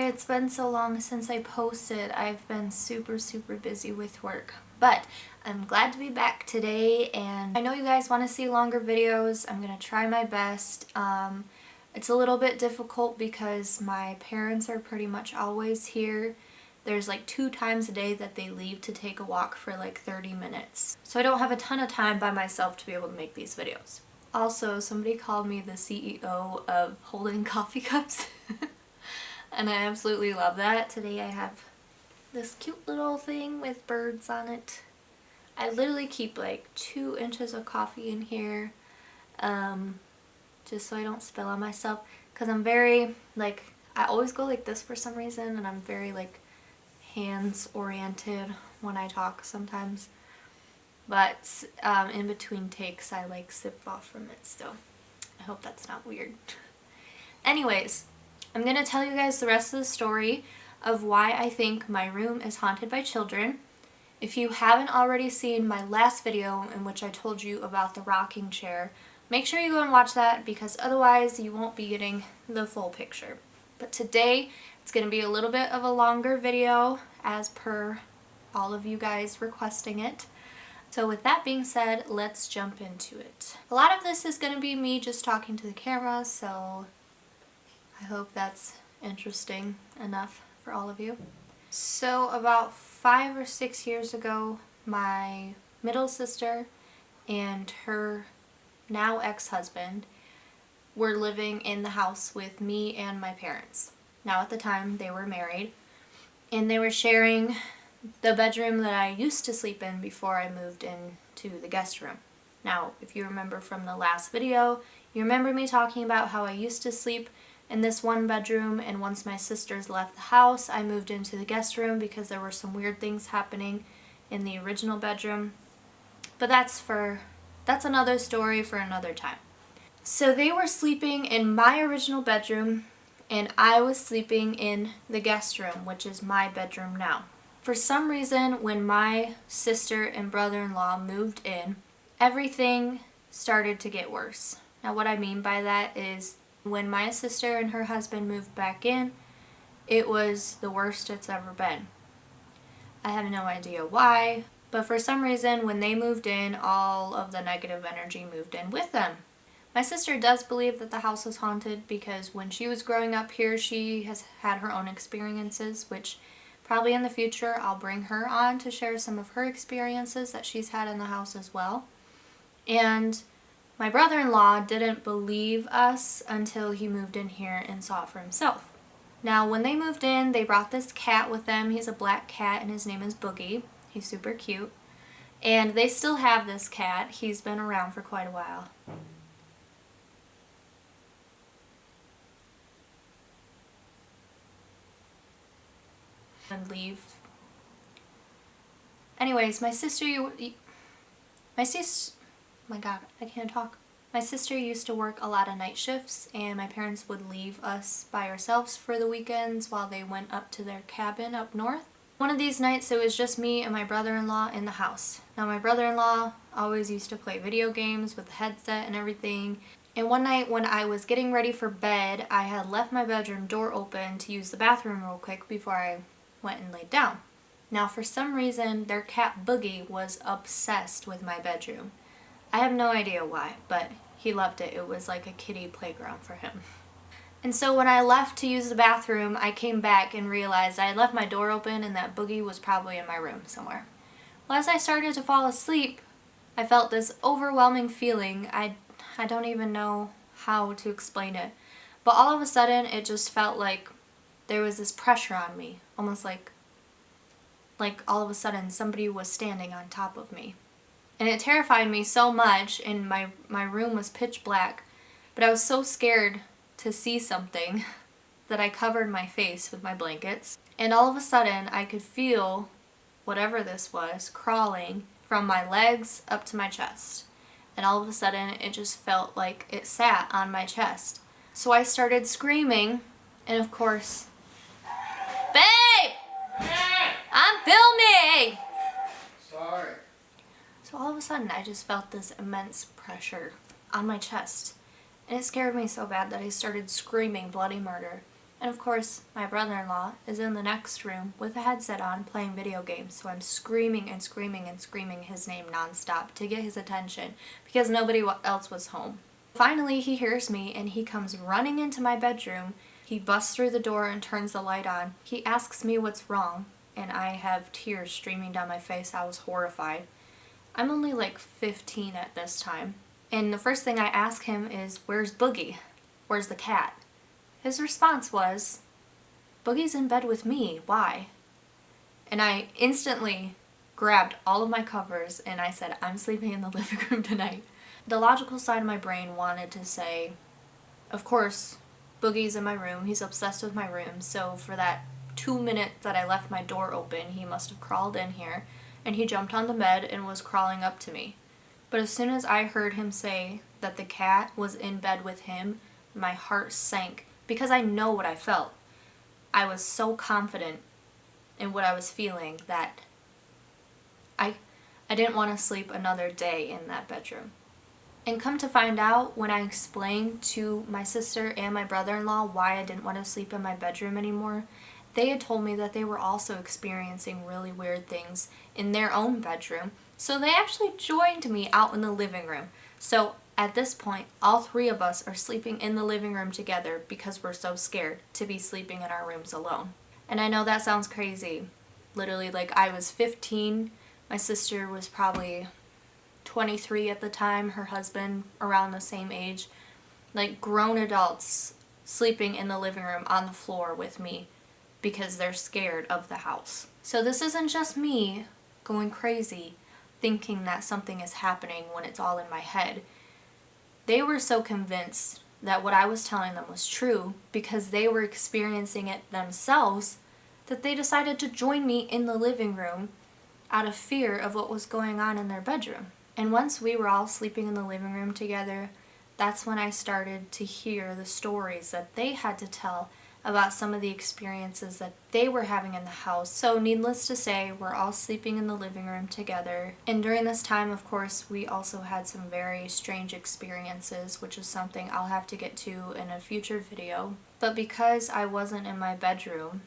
sorry it's been so long since I posted. I've been super busy with work. But I'm glad to be back today, and I know you guys want to see longer videos. I'm going to try my best. It's a little bit difficult because my parents are pretty much always here. There's like 2 times a day that they leave to take a walk for like 30 minutes. So I don't have a ton of time by myself to be able to make these videos. Also, somebody called me the CEO of Holding Coffee Cups. And I absolutely love that. Today I have this cute little thing with birds on it. I literally keep like 2 inches of coffee in here, just so I don't spill on myself. Because I'm very, like, I always go like this for some reason, and I'm very like hands oriented when I talk sometimes. But in between takes I like sip off from it, so I hope that's not weird. Anyways, I'm going to tell you guys the rest of the story of why I think my room is haunted by children. If you haven't already seen my last video in which I told you about the rocking chair, make sure you go and watch that, because otherwise you won't be getting the full picture. But today it's going to be a little bit of a longer video as per all of you guys requesting it. So with that being said, let's jump into it. A lot of this is going to be me just talking to the camera, so I hope that's interesting enough for all of you. So about 5 or 6 years ago, my middle sister and her now ex-husband were living in the house with me and my parents. Now at the time they were married, and they were sharing the bedroom that I used to sleep in before I moved into the guest room. Now, if you remember from the last video, you remember me talking about how I used to sleep in this one bedroom, and once my sisters left the house, I moved into the guest room because there were some weird things happening in the original bedroom. But that's another story for another time. So they were sleeping in my original bedroom, and I was sleeping in the guest room, which is my bedroom now. For some reason, when my sister and brother-in-law moved in, everything started to get worse. Now what I mean by that is, when my sister and her husband moved back in, it was the worst it's ever been. I have no idea why, but for some reason when they moved in, all of the negative energy moved in with them. My sister does believe that the house is haunted because when she was growing up here, she has had her own experiences, which probably in the future I'll bring her on to share some of her experiences that she's had in the house as well. And my brother-in-law didn't believe us until he moved in here and saw it for himself. Now, when they moved in, they brought this cat with them. He's a black cat, and his name is Boogie. He's super cute. And they still have this cat. He's been around for quite a while. And leave. Anyways, my sister, my God, I can't talk. My sister used to work a lot of night shifts, and my parents would leave us by ourselves for the weekends while they went up to their cabin up north. One of these nights it was just me and my brother-in-law in the house. Now my brother-in-law always used to play video games with the headset and everything. And one night when I was getting ready for bed, I had left my bedroom door open to use the bathroom real quick before I went and laid down. Now for some reason their cat Boogie was obsessed with my bedroom. I have no idea why, but he loved it. It was like a kiddie playground for him. And so when I left to use the bathroom, I came back and realized I had left my door open and that Boogie was probably in my room somewhere. Well, as I started to fall asleep, I felt this overwhelming feeling. I don't even know how to explain it. But all of a sudden, it just felt like there was this pressure on me. Almost like all of a sudden somebody was standing on top of me. And it terrified me so much, and my room was pitch black, but I was so scared to see something that I covered my face with my blankets. And all of a sudden I could feel whatever this was crawling from my legs up to my chest. And all of a sudden it just felt like it sat on my chest. So I started screaming, and of course, babe! I'm filming! Sorry. So all of a sudden I just felt this immense pressure on my chest, and it scared me so bad that I started screaming bloody murder. And of course, my brother-in-law is in the next room with a headset on playing video games, so I'm screaming and screaming and screaming his name nonstop to get his attention because nobody else was home. Finally, he hears me and he comes running into my bedroom. He busts through the door and turns the light on. He asks me what's wrong, and I have tears streaming down my face. I was horrified. I'm only like 15 at this time. And the first thing I ask him is, "Where's Boogie? Where's the cat?" His response was, "Boogie's in bed with me, why?" And I instantly grabbed all of my covers and I said, "I'm sleeping in the living room tonight." The logical side of my brain wanted to say, of course, Boogie's in my room, he's obsessed with my room, so for that 2 minutes that I left my door open, he must have crawled in here, and he jumped on the bed and was crawling up to me. But as soon as I heard him say that the cat was in bed with him, my heart sank, because I know what I felt. I was so confident in what I was feeling that I didn't want to sleep another day in that bedroom. And come to find out, when I explained to my sister and my brother-in-law why I didn't want to sleep in my bedroom anymore, they had told me that they were also experiencing really weird things in their own bedroom. So they actually joined me out in the living room. So at this point, all three of us are sleeping in the living room together because we're so scared to be sleeping in our rooms alone. And I know that sounds crazy. Literally, like, I was 15, my sister was probably 23 at the time, her husband around the same age. Like, grown adults sleeping in the living room on the floor with me because they're scared of the house. So this isn't just me going crazy thinking that something is happening when it's all in my head. They were so convinced that what I was telling them was true because they were experiencing it themselves that they decided to join me in the living room out of fear of what was going on in their bedroom. And once we were all sleeping in the living room together, that's when I started to hear the stories that they had to tell about some of the experiences that they were having in the house. So needless to say, we're all sleeping in the living room together. And during this time, of course, we also had some very strange experiences, which is something I'll have to get to in a future video. But because I wasn't in my bedroom,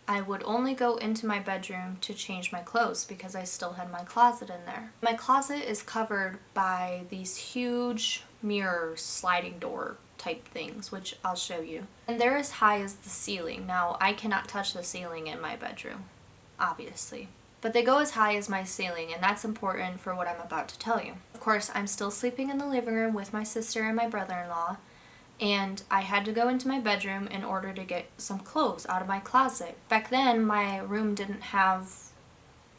I would only go into my bedroom to change my clothes because I still had my closet in there. My closet is covered by these huge mirror sliding door type things, which I'll show you. And they're as high as the ceiling. Now, I cannot touch the ceiling in my bedroom, obviously. But they go as high as my ceiling, and that's important for what I'm about to tell you. Of course, I'm still sleeping in the living room with my sister and my brother-in-law, and I had to go into my bedroom in order to get some clothes out of my closet. Back then, my room didn't have,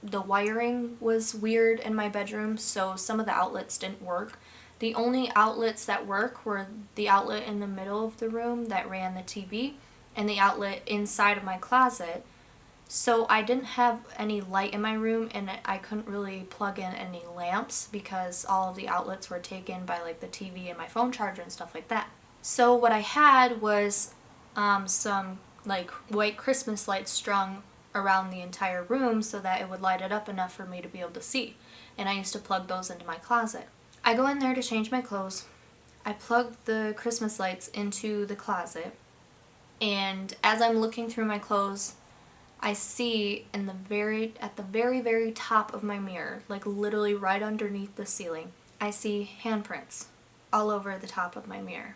the wiring was weird in my bedroom, so some of the outlets didn't work. The only outlets that work were the outlet in the middle of the room that ran the TV and the outlet inside of my closet. So I didn't have any light in my room, and I couldn't really plug in any lamps because all of the outlets were taken by like the TV and my phone charger and stuff like that. So what I had was some like white Christmas lights strung around the entire room so that it would light it up enough for me to be able to see. And I used to plug those into my closet. I go in there to change my clothes. I plug the Christmas lights into the closet. And as I'm looking through my clothes, I see at the very top of my mirror, like literally right underneath the ceiling, I see handprints all over the top of my mirror.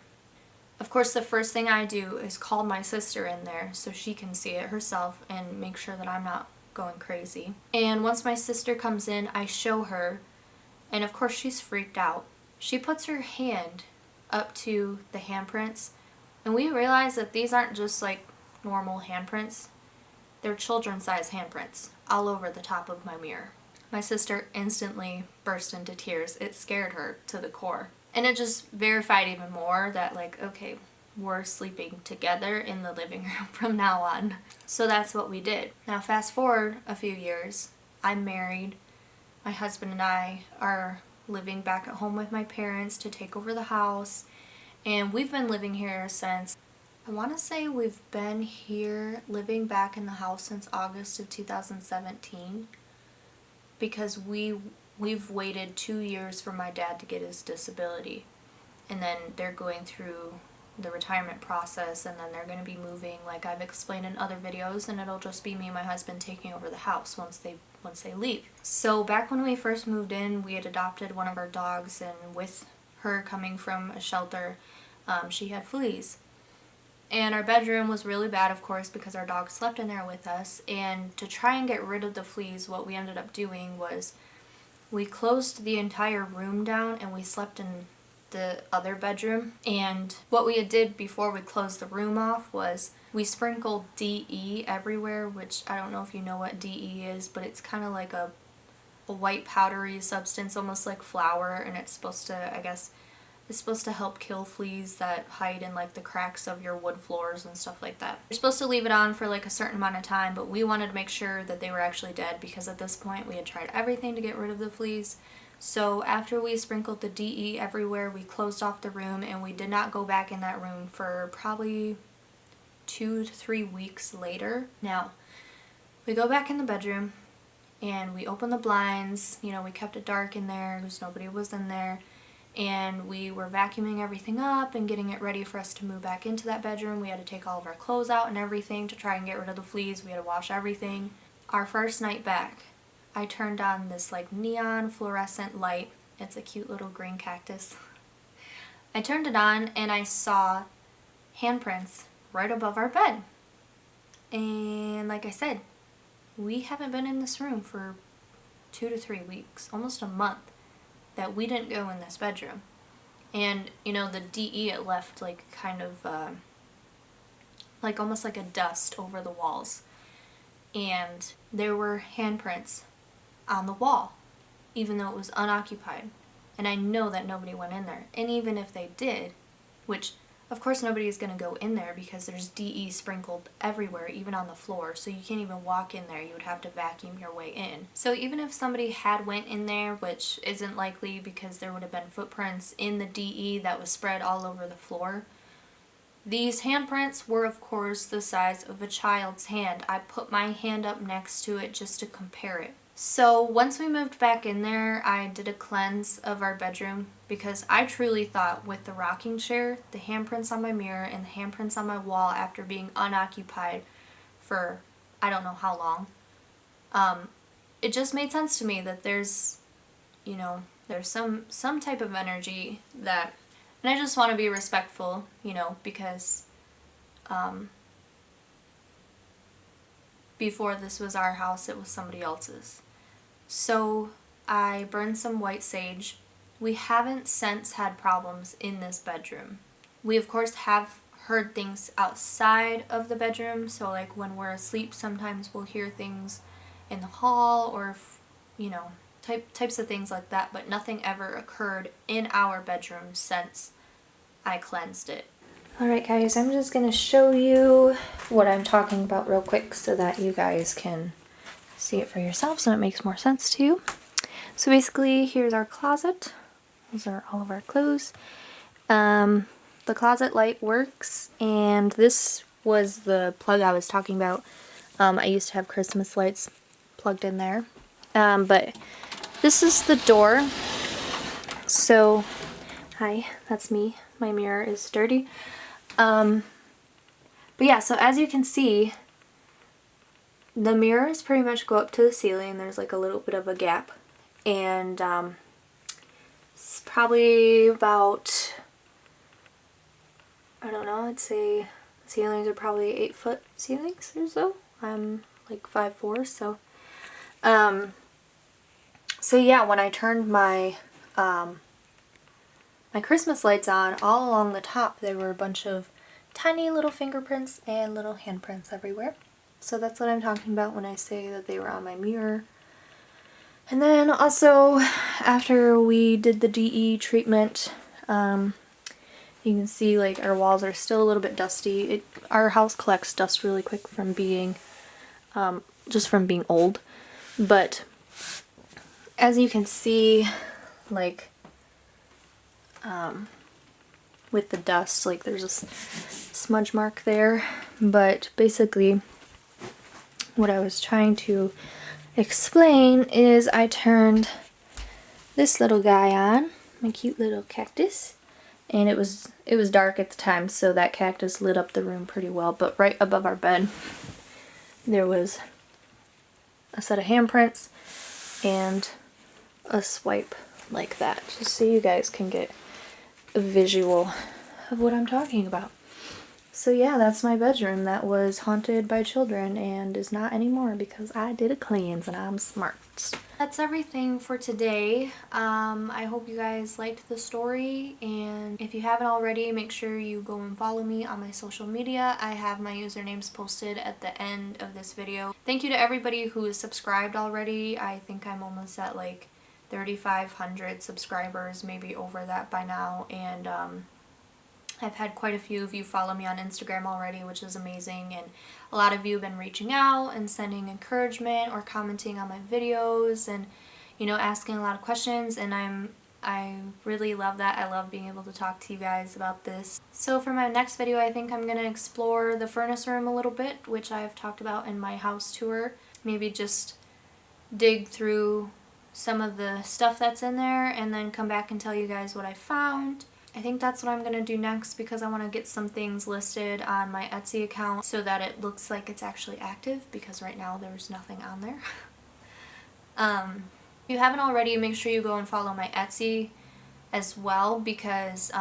Of course, the first thing I do is call my sister in there so she can see it herself and make sure that I'm not going crazy. And once my sister comes in, I show her, and of course she's freaked out. She puts her hand up to the handprints, and we realize that these aren't just like normal handprints. They're children-sized handprints all over the top of my mirror. My sister instantly burst into tears. It scared her to the core. And it just verified even more that, like, okay, we're sleeping together in the living room from now on. So that's what we did. Now fast forward a few years, I'm married. My husband and I are living back at home with my parents to take over the house. And we've been living here since, I want to say we've been here living back in the house since August of 2017 because we've waited 2 years for my dad to get his disability, and then they're going through the retirement process, and then they're going to be moving like I've explained in other videos, and it'll just be me and my husband taking over the house once they leave. So back when we first moved in, we had adopted one of our dogs, and with her coming from a shelter, she had fleas. And our bedroom was really bad, of course, because our dog slept in there with us. And to try and get rid of the fleas, what we ended up doing was we closed the entire room down and we slept in the other bedroom. And what we did before we closed the room off was we sprinkled DE everywhere, which I don't know if you know what DE is, but it's kind of like a white powdery substance, almost like flour, and it's supposed to, I guess, it's supposed to help kill fleas that hide in like the cracks of your wood floors and stuff like that. You're supposed to leave it on for like a certain amount of time, but we wanted to make sure that they were actually dead, because at this point we had tried everything to get rid of the fleas. So after we sprinkled the DE everywhere, we closed off the room, and we did not go back in that room for probably 2 to 3 weeks later. Now, we go back in the bedroom and we open the blinds. You know, we kept it dark in there because nobody was in there. And we were vacuuming everything up and getting it ready for us to move back into that bedroom. We had to take all of our clothes out and everything to try and get rid of the fleas. We had to wash everything. Our first night back, I turned on this like neon fluorescent light. It's a cute little green cactus. I turned it on and I saw handprints right above our bed. And like I said, we haven't been in this room for 2 to 3 weeks, almost a month, that we didn't go in this bedroom. And you know, the DE, it left like kind of like almost like a dust over the walls, and there were handprints on the wall even though it was unoccupied, and I know that nobody went in there. And even if they did, which of course nobody is going to go in there because there's DE sprinkled everywhere, even on the floor, so you can't even walk in there. You would have to vacuum your way in. So even if somebody had went in there, which isn't likely because there would have been footprints in the DE that was spread all over the floor, these handprints were of course the size of a child's hand. I put my hand up next to it just to compare it. So once we moved back in there, I did a cleanse of our bedroom, because I truly thought with the rocking chair, the handprints on my mirror, and the handprints on my wall after being unoccupied for I don't know how long, it just made sense to me that there's, you know, there's some type of energy that, and I just want to be respectful, you know, because before this was our house, it was somebody else's. So I burned some white sage. We haven't since had problems in this bedroom. We of course have heard things outside of the bedroom, so like when we're asleep sometimes we'll hear things in the hall, or you know, types of things like that, but nothing ever occurred in our bedroom since I cleansed it. Alright guys, I'm just going to show you what I'm talking about real quick so that you guys can see it for yourselves and it makes more sense to you. So basically, here's our closet. Those are all of our clothes. The closet light works, and this was the plug I was talking about. I used to have Christmas lights plugged in there. But this is the door. So, hi, that's me. My mirror is dirty. But yeah, so as you can see, the mirrors pretty much go up to the ceiling. There's like a little bit of a gap, and it's probably about, I don't know, I'd say the ceilings are probably 8-foot ceilings or so. I'm like 5'4", so so yeah, when I turned my my Christmas lights on, all along the top there were a bunch of tiny little fingerprints and little handprints everywhere. So that's what I'm talking about when I say that they were on my mirror. And then also, after we did the DE treatment, you can see like our walls are still a little bit dusty. Our house collects dust really quick from being, just from being old. But as you can see, like, with the dust, like there's a smudge mark there. But basically, what I was trying to explain is I turned this little guy on, my cute little cactus, and it was dark at the time, so that cactus lit up the room pretty well. But right above our bed there was a set of handprints and a swipe like that, just so you guys can get a visual of what I'm talking about. So yeah, that's my bedroom that was haunted by children and is not anymore because I did a cleanse and I'm smart. That's everything for today. I hope you guys liked the story, and if you haven't already, make sure you go and follow me on my social media. I have my usernames posted at the end of this video. Thank you to everybody who is subscribed already. I think I'm almost at like 3,500 subscribers, maybe over that by now, and I've had quite a few of you follow me on Instagram already, which is amazing, and a lot of you have been reaching out and sending encouragement or commenting on my videos and, you know, asking a lot of questions, and I really love that. I love being able to talk to you guys about this. So for my next video, I think I'm going to explore the furnace room a little bit, which I've talked about in my house tour. Maybe just dig through some of the stuff that's in there and then come back and tell you guys what I found. I think that's what I'm going to do next because I want to get some things listed on my Etsy account so that it looks like it's actually active, because right now there's nothing on there. If you haven't already, make sure you go and follow my Etsy as well, because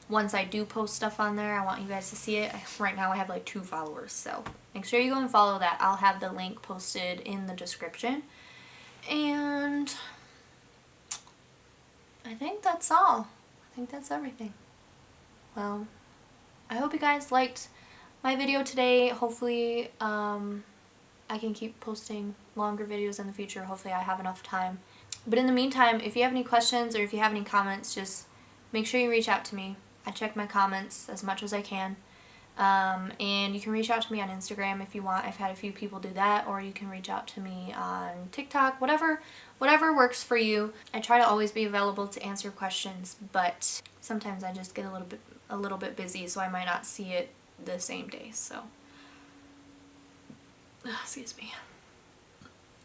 once I do post stuff on there, I want you guys to see it. Right now I have like 2 followers, so make sure you go and follow that. I'll have the link posted in the description. And I think that's all. I think that's everything. Well, I hope you guys liked my video today. Hopefully I can keep posting longer videos in the future. Hopefully I have enough time. But in the meantime, if you have any questions or if you have any comments, just make sure you reach out to me. I check my comments as much as I can. And you can reach out to me on Instagram if you want. I've had a few people do that, or you can reach out to me on TikTok, whatever works for you. I try to always be available to answer questions, but sometimes I just get a little bit busy, so I might not see it the same day. So excuse me.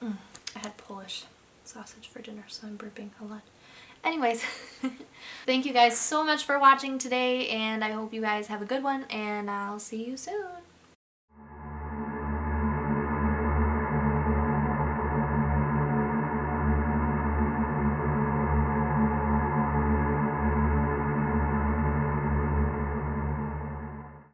I had Polish sausage for dinner, so I'm burping a lot. Anyways, thank you guys so much for watching today, and I hope you guys have a good one, and I'll see you soon.